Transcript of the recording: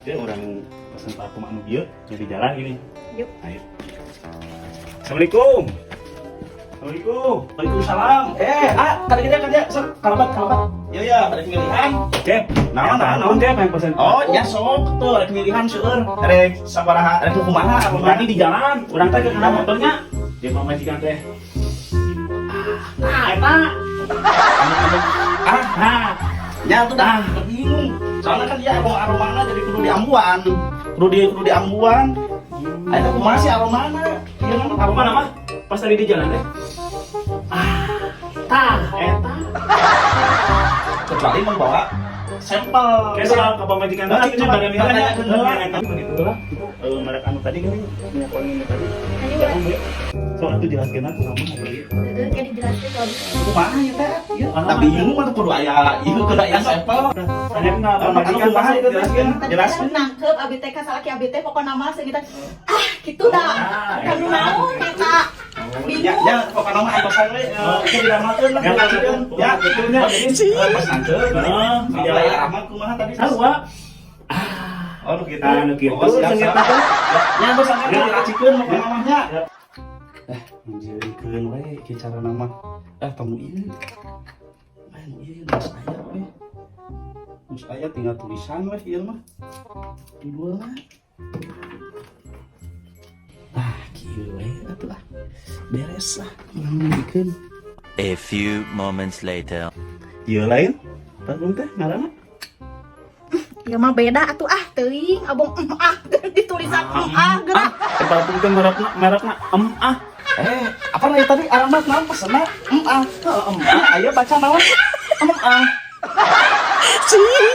Dia orang pesan Pak Kum anu bieu di jalan gini. Yuk. Ayo. Assalamualaikum. Assalamualaikum. Waalaikumsalam. Tadi kerja, kalabat. Ya, ada pemilihan. Cep. Naon Cep yang pesan? Oh, ya sok tuh ada pemilihan seueur. Ada sabaraha, ada kumaha, Tadi di jalan, urang teh kena motornya. Dia pamajikan teh. Eta. Ya tuh dah, bingung. Soalnya kan dia aromana jadi kudu diambuan. Kudu diambuan. Ayo kumaha sih aromana? Iya kan Apa nama? Pas tadi di jalan teh. Eta. kecuali membawa sampel. Kayak soal ke pamajikan tadi itu pada misalnya begitu lah. Merek anu tadi kan minyak wangi ini tadi. Soal itu jelaskeun aku kamu beli. Kayak dijelasin kalau Kumaha ya teh? Tapi bingung mah kudu aya, ieu kudu aya sampel. Tanya enggak pamajikan Kumaha itu jelaskeun. jelaskan nangkep abi teh ka salaki abi teh pokona mah segitu. Kitu dah. Kan naon eta? Ya, pokoknya mah angkosan we itu didamalkeun lah. Ya, betulnya jadi pas nangkep. Di Jalan jalan aman kumaha tadi? sarua. Oh, nu kitu. Anu kitu Oh, siap, senget siap. teh. Ya, bos angkat diracikeun mah mamahnya. Menjadikan we ki cara nama. Tamu ini. Main ini mas aya we. Mas aya tinggal tulisan we ieu mah. Judulna. Kieu we atuh lah. Beres lah. Ngambikeun. A few moments later. Ieu lain. Tanggung teh ngaranna. Ya mah beda atuh teuing abong ditulisan gerak. Eta pun teh merekna Apa nih tadi alamat naon pesenna? Ayo baca naon? Sih.